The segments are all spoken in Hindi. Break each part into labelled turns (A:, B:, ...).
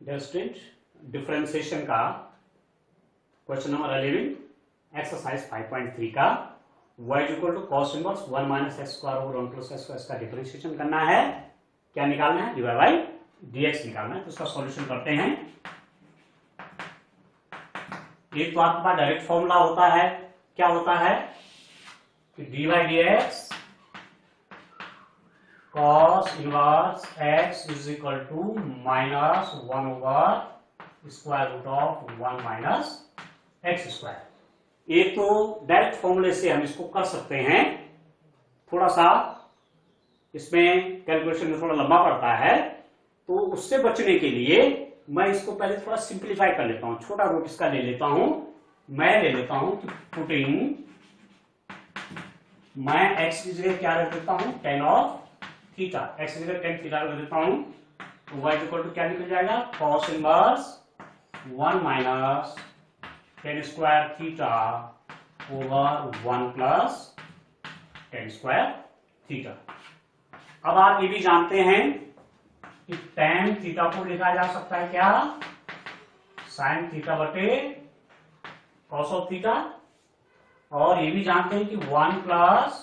A: डियर स्टूडेंट, डिफरेंशिएशन का क्वेश्चन नंबर 11 एक्सरसाइज 5.3 का y equal to cos inverse 1 minus x square over 1 plus x square का डिफरेंशिएशन करना है। क्या निकालना है? dy बाई dx निकालना है। तो उसका सॉल्यूशन करते हैं। एक तो आपके पास डायरेक्ट फॉर्मूला होता है, क्या होता है कि dy by dx cos inverse x is equal to minus 1 over square root of 1 minus x square. एक तो डायरेक्ट फॉर्मूले से हम इसको कर सकते हैं, थोड़ा सा इसमें कैलकुलेशन में थोड़ा लंबा पड़ता है, तो उससे बचने के लिए मैं इसको पहले थोड़ा सिंप्लीफाई कर लेता हूं। छोटा रूट इसका ले लेता हूं। मैं ले लेता हूं कि पुटिंग मैं x की जगह क्या रख देता हूं, टेन ऑफ थीटा। x की जगह टेन थीटा रख देता हूं तो y इक्वल टू क्या निकल जाएगा, cos inverse 1 minus ten square theta over 1 plus tan square theta. अब आप ये भी जानते हैं कि टेन थीटा को लिखा जा सकता है क्या, साइन थीटा बटे कॉस ऑफ थीटा। और ये भी जानते हैं कि 1 प्लस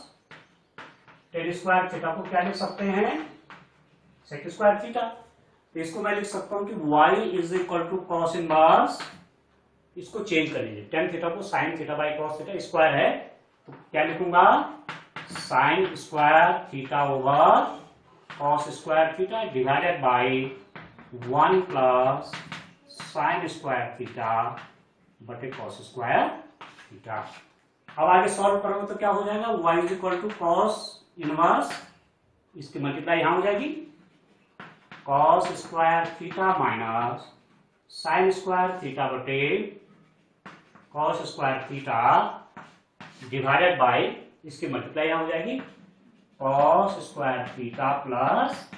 A: टेन स्क्वायर थीटा को क्या लिख सकते हैं, सेक स्क्वायर थीटा। तो इसको मैं लिख सकता हूं कि y is equal to cos inverse, इसको चेंज कर लीजिए, टेन थीटा को sine theta by cos theta square है तो क्या लिखूंगा, sine square theta over cos square theta divided by 1 plus sine square theta बटे कॉस स्क्वायर थीटा। अब आगे सॉल्व करोगे तो क्या हो जाएगा, y is equal to cos inverse, इसकी मल्टीप्लाई यहां हो जाएगी, cos square theta minus sine square theta बटे cos square theta divided by, इसकी मल्टीप्लाई यहां हो जाएगी, cos square theta plus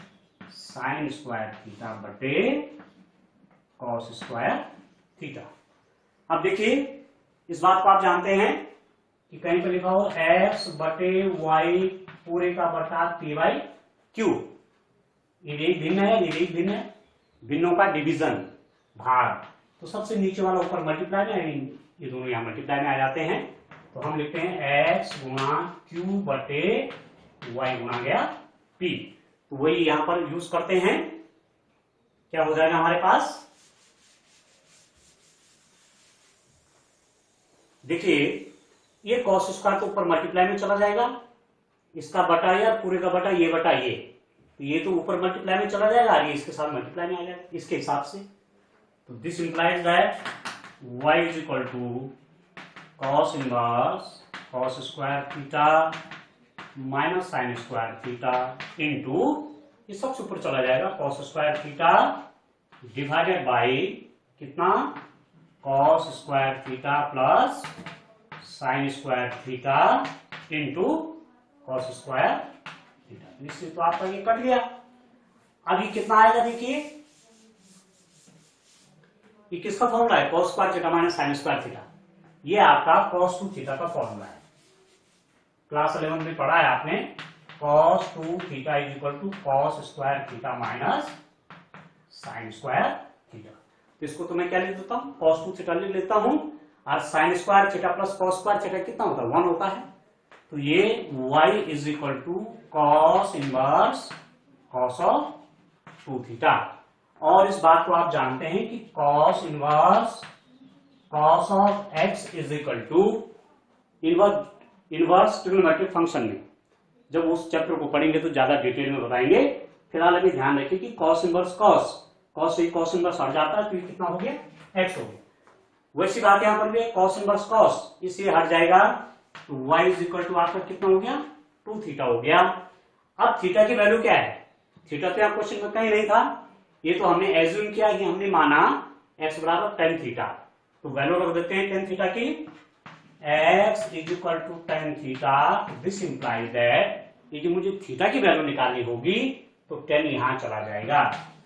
A: sine square theta बटे कॉस स्क्वायर थीटा। अब देखिए इस बात को आप जानते हैं कि कहीं पर लिखा हो x बटे y पूरे का बटा p बाई क्यू। ये भिन्न है, ये भिन्न है, भिन्नों का डिवीजन भाग। तो सबसे नीचे वाला ऊपर मल्टीप्लाई में, ये दोनों यहां मल्टीप्लाई में आ जाते हैं तो हम लिखते हैं x गुणा क्यू बटे y गुणा गया p। तो वही यहां पर यूज करते हैं। क्या हो जाएगा हमारे पास, देखिए ये कॉस स्क्वायर तो ऊपर मल्टीप्लाई में चला जाएगा, इसका बटा या पूरे का बटा ये बटा ये, तो ये तो ऊपर मल्टीप्लाई में चला जाएगा और ये इसके साथ मल्टीप्लाई में आ जाएगा इसके हिसाब से। तो this implies that y is equal to cos inverse cos square theta minus sine square theta into, ये सबसे ऊपर चला जाएगा, cos square theta divided by कितना, cos square theta plus sine square theta into cos square theta. इससे तो आपका ये कट गया। अभी कितना आएगा, देखिए ये किसका फॉर्मूला है, cos square theta minus sine square theta. ये आपका कॉस 2 थीटा का फॉर्मूला है, क्लास 11 में पढ़ा है आपने, cos 2 theta is equal to cos square theta minus sine square theta. तो इसको तो मैं क्या लिख देता हूं, कॉस 2 थीटा लिख लेता हूं, और sine square theta plus cos square theta कितना होता है, 1 होता है। तो ये y is equal to cos inverse cos of 2 theta. और इस बात को आप जानते हैं कि cos inverse cos of x is equal to inverse trigonometric function में, जब उस चैप्टर को पढ़ेंगे तो ज्यादा डिटेल में बताएंगे। फिलहाल अभी ध्यान रखिए कि कॉस इनवर्स कॉस से कॉस इनवर्स हट जाता है तो ये कितना हो गया, x हो गया। वैसी बात यहां पर भी कॉस इनवर्स कॉस, इससे हट जाएगा तो y इज इक्वल टू आपका कितना हो गया, 2 थीटा हो गया। अब थीटा की वैल्यू क्या है, थीटा तो यहाँ क्वेश्चन में कहीं नहीं था, ये तो हमने एज्यूम किया कि हमने माना x बराबर टेन थीटा, तो वैल्यू रख देते हैं टेन थीटा की, x is equal to tan theta. This implies that ये जो मुझे थीटा की वैल्यू निकालनी होगी तो टेन यहां चला जाएगा,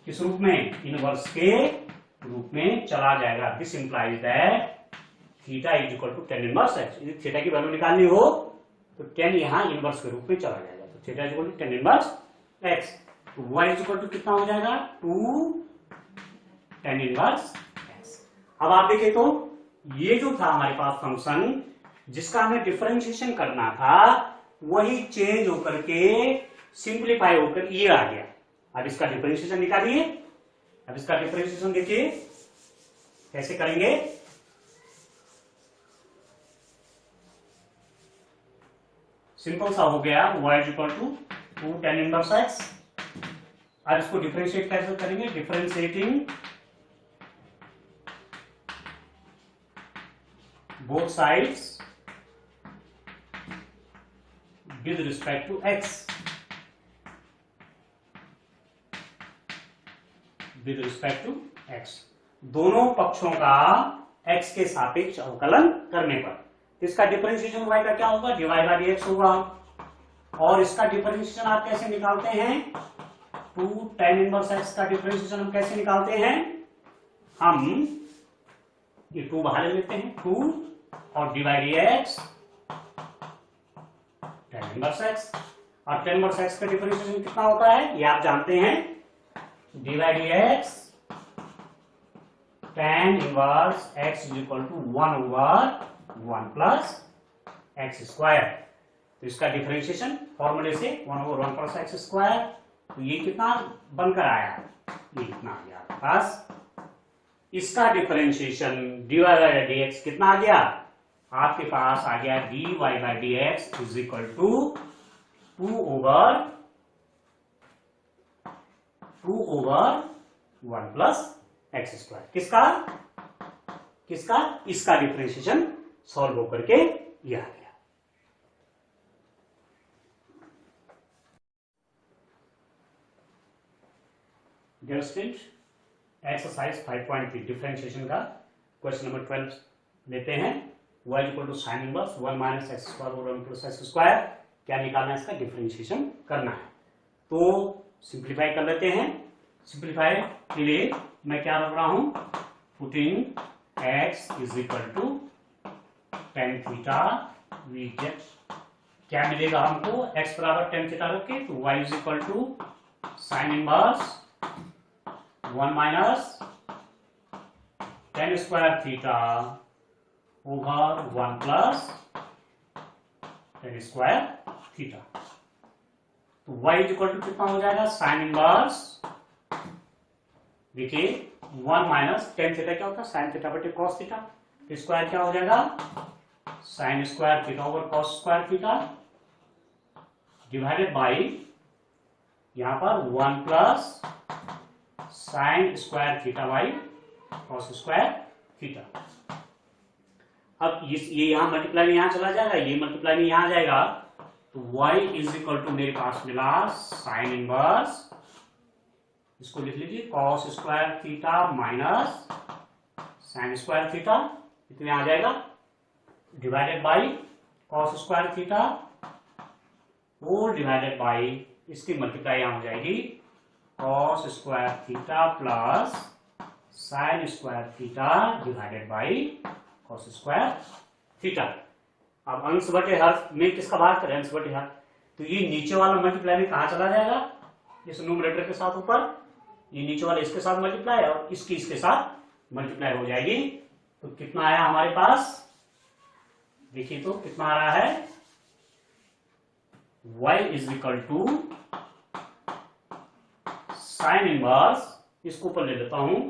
A: किस रूप में, इनवर्स के रूप में चला जाएगा। This implies that theta is equal to tan inverse x. यदि थीटा की वैल्यू निकालनी हो तो टेन यहां इनवर्स के रूप में चला जाएगा, तो theta is equal to tan inverse x. तो y इज इक्वल टू कितना हो जाएगा, 2 tan इनवर्स x। अब आप देखिए तो ये जो था हमारे पास फंक्शन जिसका हमें डिफरेंशिएशन करना था वही चेंज होकर के सिंप्लीफाई होकर ये आ गया। अब इसका डिफरेंशिएशन निकालिए। अब इसका डिफरेंशिएशन देखिए कैसे करेंगे। सिंपल सा हो गया y equal to 2 tan inverse x। अब इसको डिफरेंशिएट कैसे करेंगे, differentiating both sides with respect to x, with respect to x, दोनों पक्षों का x के सापेक्ष अवकलन करने पर इसका डिफरेंशिएशन y का क्या होगा, dy बाई dx होगा। और इसका डिफरेंशिएशन आप कैसे निकालते हैं, 2 tan इनवर्स x का डिफरेंशिएशन हम कैसे निकालते हैं, हम ये 2 बाहर ले लेते हैं, 2 और dy dx tan inverse x। और tan इनवर्स x का डिफरेंशिएशन कितना होता है ये आप जानते हैं, dy dx tan inverse x is equal to 1 over 1 plus x square. तो इसका डिफरेंशिएशन फॉर्मूले से 1 ओवर 1 प्लस एक्स स्क्वायर, तो ये कितना बनकर आया, ये कितना आ गया आपके पास। इसका डिफरेंशिएशन dy बाई dx कितना आ गया आपके पास, आ गया dy by dx is equal to 2 over 1 plus x square. किसका किसका, इसका डिफरेंशिएशन सॉल्व होकर के ये आ गया। डियर स्टूडेंट, एक्सरसाइज 5.3 डिफरेंशिएशन का क्वेश्चन नंबर 12 लेते हैं। y equal to sine inverse 1 minus x square over 1 plus x square, क्या निकालना है, इसका डिफरेंशिएशन करना है। तो सिंप्लीफाई कर लेते हैं। सिंप्लीफाई के लिए मैं क्या रख रहा हूं, putting x is equal to tan theta, we get क्या मिलेगा हमको, x बराबर tan थीटा रखे तो y is equal to sine inverse 1 minus tan square theta over 1 plus tan square theta. तो y इज इक्वल टू कितना हो जाएगा, साइन इनवर्स, देखिए 1 माइनस tan थीटा क्या होता है, साइन थीटा बटे कॉस थीटा, स्क्वायर क्या हो जाएगा, sign square theta over cos square theta, divided by यहां पर 1 plus sine square theta by cos square theta. अब ये यहां मल्टीप्लाई यहां चला जाएगा, ये मल्टीप्लाई यहां आ जाएगा, तो y इज इक्वल टू मेरे पास मिला साइन इनवर्स, इसको लिख लीजिए cos square theta minus sine square theta, इतने आ जाएगा, divided by cos square theta और डिवाइडेड बाई इसकी मल्टीप्लाई यहां हो जाएगी cos square theta plus sine square theta divided by cos square theta. अब अंश बटे हर में किसका भाग करें, अंश बटे हर, तो ये नीचे वाला मल्टीप्लाई में कहां चला जाएगा, इस न्यूमरेटर के साथ ऊपर, ये नीचे वाले इसके साथ मल्टीप्लाई और इसकी इसके साथ मल्टीप्लाई हो जाएगी। तो कितना आया हमारे पास, देखिए तो कितना आ रहा है, y is equal to sine inverse, इसको ऊपर ले लेता हूं,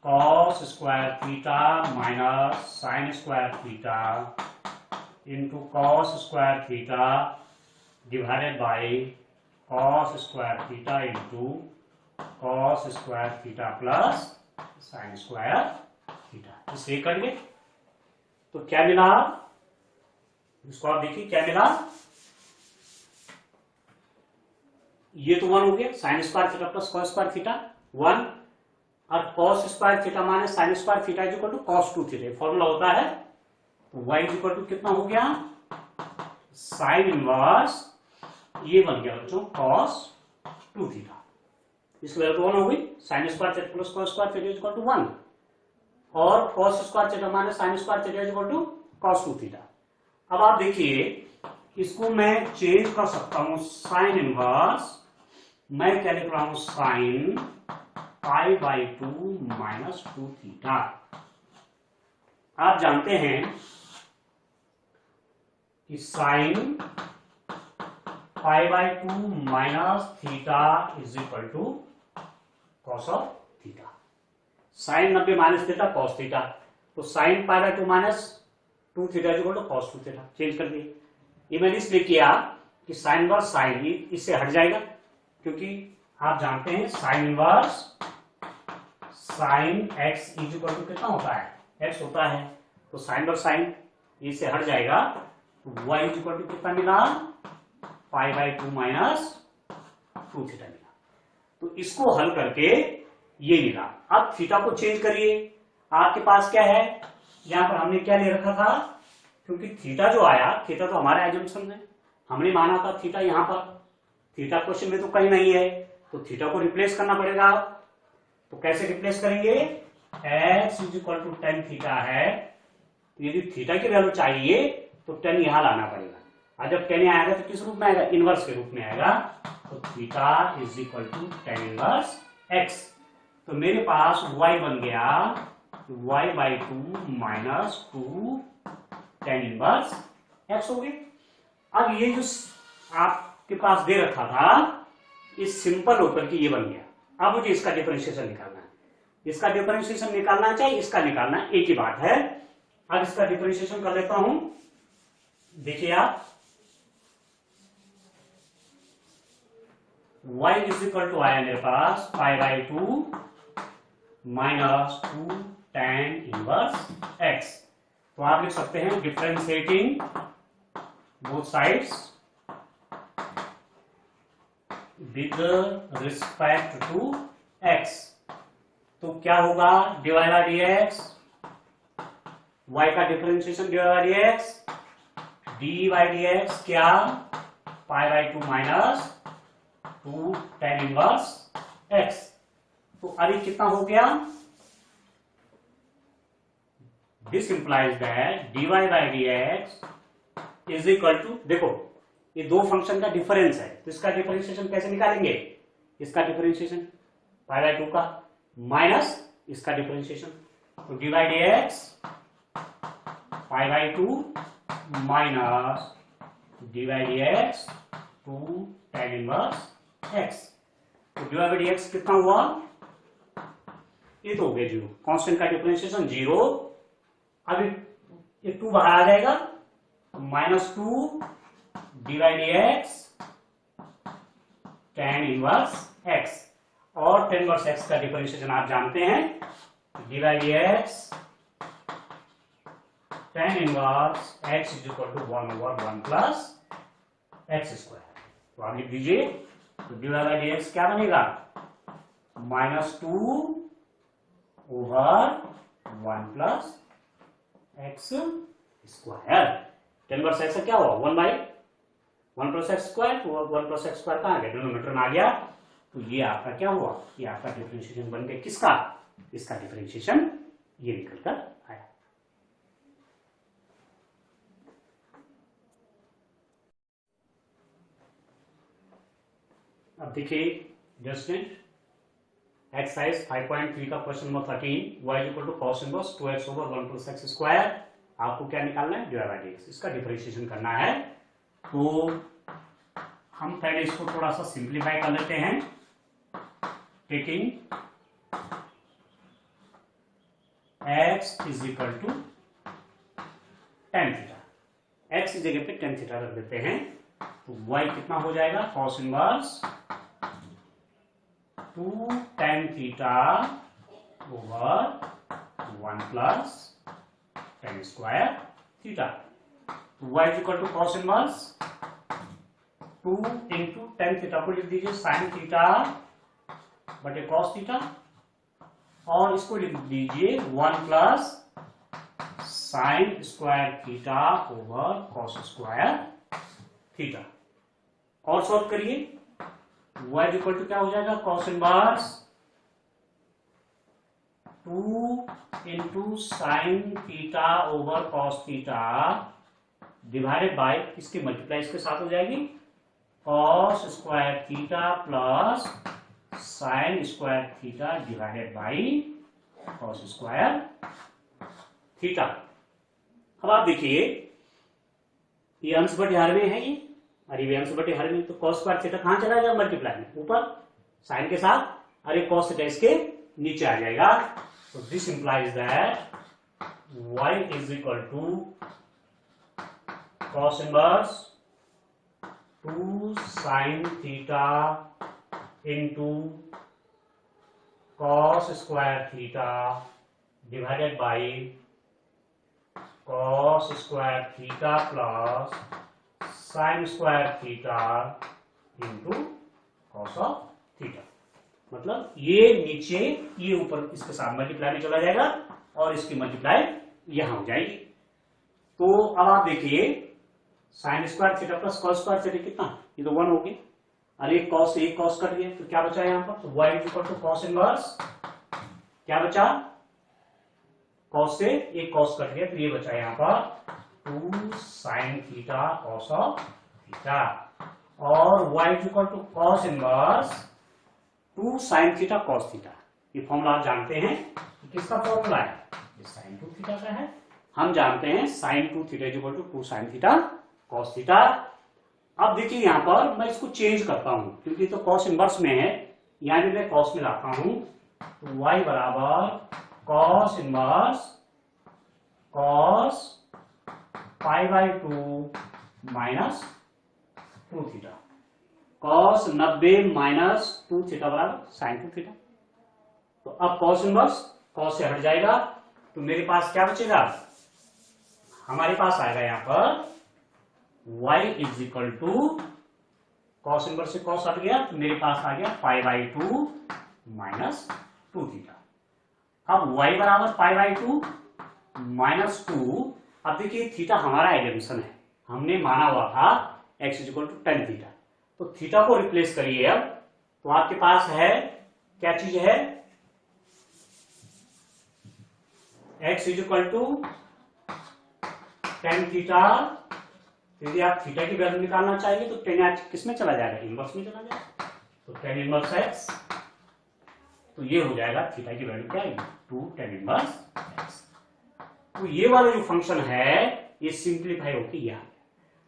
A: cos square theta minus sine square theta into cos square theta divided by cos square theta into cos square theta plus sine square theta. इसे कट गए तो क्या मिला, इसको आप देखिए क्या मिला, ये तो 1 हो गया, sine square theta plus cos square theta 1, और cos square theta minus sine square theta is equal to cos 2 theta, formula होता है। तो y इज इक्वल टू कितना हो गया, साइन इनवर्स, ये बन गया बच्चों कॉस 2 थीटा, इसकी वैल्यू तो 1 हो गई, sine square theta plus cos square theta is equal to 1 और cos square theta minus sine square theta is equal to cos 2 theta. अब आप देखिए इसको मैं चेंज कर सकता हूं, साइन इनवर्स, मैं क्या लिख रहा हूं, साइन π/2 माइनस 2 थीटा। आप जानते हैं कि sine π/2 minus theta is equal to cos of theta. Sine 90 minus theta cos theta, तो sine π/2 minus 2 theta is equal to cos 2 theta. Change कर दिए। ये मैंने इसलिए किया कि साइन इनवर्स साइन इससे हट जाएगा, क्योंकि आप जानते हैं sine inverse sine x is equal to कितना होता है, एक्स होता है। तो साइन इनवर्स साइन इससे हट जाएगा, तो वाई इज इक्वल टू कितना मिला, π/2 माइनस 2 थीटा मिला। तो इसको हल करके ये मिला। अब थीटा को चेंज करिए। आपके पास क्या है, यहां पर हमने क्या ले रखा था, क्योंकि थीटा जो आया, थीटा तो हमारा एजम्पशन है, हमने माना था थीटा यहां पर, थीटा क्वेश्चन में तो कहीं नहीं है, तो थीटा को रिप्लेस करना पड़ेगा। तो कैसे रिप्लेस करेंगे, x is equal to tan theta है, तो यदि थीटा की वैल्यू चाहिए तो टेन यहां लाना पड़ेगा। और जब टेन यहां आएगा तो किस रूप में आएगा, इनवर्स के रूप में आएगा। तो theta is equal to tan inverse x। तो मेरे पास y बन गया y/2 minus 2 tan inverse x हो गया। अब ये जो आपके पास दे रखा था, इस सिंपल होकर के ये बन गया। अब मुझे इसका डिफरेंशिएशन निकालना है। इसका डिफरेंशिएशन निकालना है, चाहे इसका निकालना है, एक ही बात है। अब इसका डिफरेंशिएशन कर लेता हूं। देखिए आप, y इज इक्वल टू आया मेरे पास π/2 माइनस 2 टेन इनवर्स x। तो आप लिख सकते हैं differentiating both sides with respect to x। तो क्या होगा, डिवाइड बाय dx, y का differentiation divide by dx, d/dx क्या, π/2 माइनस 2 टेन इनवर्स x। तो अरे कितना हो गया, this implies that d/dx is equal to, देखो ये दो फंक्शन का डिफरेंस है, तो इसका डिफरेंशिएशन कैसे निकालेंगे, इसका डिफरेंशिएशन π/2 का माइनस इसका डिफरेंशिएशन, तो d/dx π/2 minus d/dx 2 tan inverse x। तो d/dx कितना हुआ, ये तो हो गया 0, कांस्टेंट का डिफरेंशिएशन 0। अब ये 2 बाहर आ जाएगा, minus 2 d/dx tan inverse x, और टेन इनवर्स x का डिफरेंशिएशन आप जानते हैं, d/dx tan inverse x is equal to 1/1 plus x square. तो आप लिख दीजिए, तो d/dx क्या बनेगा, -2 over 1 plus x square. Tan inverse x क्या हुआ, 1/1 प्लस x स्क्वायर, तो 1 प्लस x स्क्वायर कहां गया, डिनोमिनेटर में आ गया। तो ये आपका क्या हुआ, ये आपका डिफरेंशिएशन बन गया, किसका, इसका डिफरेंशिएशन ये निकल कर आया। अब देखिए जस्टिंट एक्सरसाइज 5.3 का question number 13, y equal to cos inverse 2x over 1 plus x square. आपको क्या निकालना है, डिवाइड बाय dx, इसका डिफरेंशिएशन करना है। तो हम पहले इसको थोड़ा सा सिंप्लीफाई कर लेते हैं, taking x is equal to tan theta, x की जगह पे टेन थीटा रख देते हैं। तो y कितना हो जाएगा, cos inverse 2 tan theta over 1 plus tan square theta. y is equal to cos inverse 2 into tan theta को लिख दीजिए साइन थीटा बटे कॉस थीटा, और इसको लिख दीजिए 1 plus sine square theta over cos square theta. और सॉल्व करिए, y इक्वल टू क्या हो जाएगा, cos inverse 2 into sine theta over cos theta divided by, इसकी मल्टीप्लाई इसके साथ हो जाएगी, cos square theta plus sine square theta divided by cos square theta. अब आप देखिए ये अंश बटे हर में है ये, और ये अंश बटे हर में, तो कॉस स्क्वायर थीटा कहां चला जाएगा, मल्टीप्लाई में ऊपर साइन के साथ, और ये कॉस थीटा इसके नीचे आ जाएगा। तो this implies that y is equal to cos inverse 2 sine theta into cos square theta divided by cos square theta plus sine square theta into cos of theta. मतलब ये नीचे ये ऊपर इसके साथ मल्टीप्लाई में चला जाएगा और इसकी मल्टीप्लाई यहां हो जाएगी। तो अब आप देखिए sign square theta plus cos square theta कितना, ये तो 1 हो गया, और एक कॉस कट गया, तो क्या बचा यहाँ पर, तो y is equal to cos inverse, क्या बचा, कॉस से एक कॉस कट गया, तो ये बचा यहाँ पर 2 sine theta cos of theta, और y is equal to cos inverse 2 sine theta cos theta. ये फॉर्मूला आप जानते हैं, किसका फॉर्मूला है, ये साइन 2 थीटा का है। हम जानते हैं sine 2 theta is equal to 2 sine theta cos theta. अब देखिए यहां पर मैं इसको चेंज करता हूं, क्योंकि तो कॉस इनवर्स में है, यहां भी मैं कॉस में लाता हूं, तो y बराबर cos inverse cos pi by 2 minus 2 theta, cos 90 minus 2 theta बराबर साइन 2 थीटा। तो अब कॉस इनवर्स कॉस से हट जाएगा, तो मेरे पास क्या बचेगा, हमारे पास आएगा यहां पर y is equal to cos inverse से कॉस हट गया, तो मेरे पास आ गया पाई बाई 2 माइनस 2 थीटा। अब y बराबर पाई बाई 2 माइनस 2। अब देखिए थीटा हमारा एजम्पशन है, हमने माना हुआ था x is equal to tan theta, तो थीटा को रिप्लेस करिए अब, तो आपके पास है क्या चीज है, x is equal to tan theta. यदि आप थीटा की वैल्यू निकालना चाहिए तो टेन किस में चला जाएगा, इनवर्स में चला जाएगा, तो टेन इनवर्स x, तो ये हो जाएगा थीटा की वैल्यू क्या है, 2 टेन इनवर्स x। तो ये वाला जो फंक्शन है ये सिंप्लीफाई होकर यह,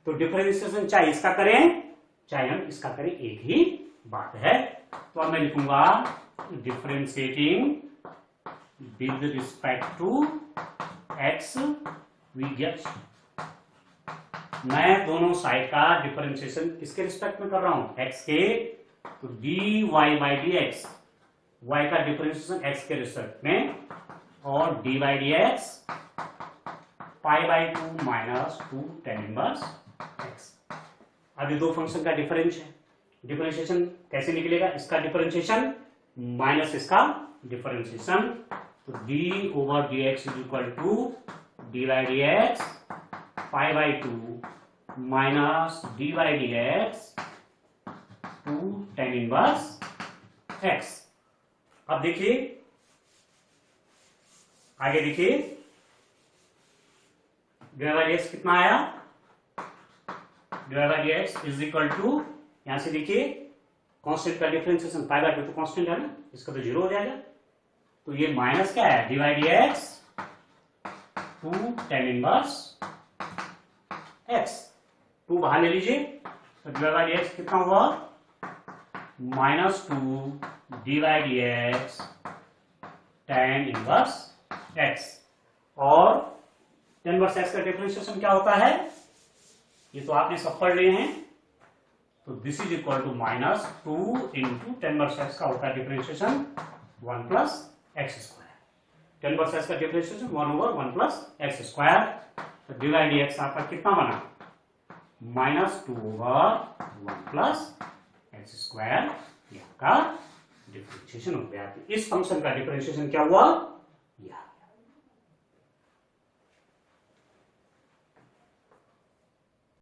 A: तो डिफरेंशिएशन चाहे इसका करें चाहे हम इसका करें, एक ही बात है। तो अब मैं लिखूंगा differentiating with respect to x we get, मैं दोनों साइड का डिफरेंशिएशन किसके रिस्पेक्ट में कर रहा हूं, x के, तो dy बाई dx, y का डिफरेंशिएशन x के रिस्पेक्ट में, और dy dx pi by 2 minus 2 tan inverse x। अब ये दो फंक्शन का डिफरेंस है, डिफरेंशिएशन कैसे निकलेगा, इसका डिफरेंशिएशन माइनस इसका डिफरेंशिएशन, तो d over dx is equal to dy dx pi by 2 minus dy dx 2 tan inverse x। अब देखिए आगे देखिए dy by dx कितना आया, dy by dx is equal to, यहां से देखिए कांस्टेंट का डिफरेंशिएशन पाई बाई 2 तो कांस्टेंट है ना, इसका तो 0 हो जाएगा, तो ये माइनस क्या है, dy dx 2 tan inverse x, 2 बाहर ले लीजिए, तो dy by dx कितना हुआ, minus 2 dy dx ten inverse x, और टेन इनवर्स x का डिफरेंशिएशन क्या होता है, ये तो आपने सब पढ़ लिए हैं, तो this is equal to minus 2 into tan inverse x का होता है differentiation 1 plus x square, tan inverse x का differentiation 1 over 1 plus x square, तो dy dx आपका कितना बना, minus 2 over 1 plus x square, ये आपका डिफरेंशिएशन हो गया। इस फंक्शन का डिफरेंशिएशन क्या हुआ, यह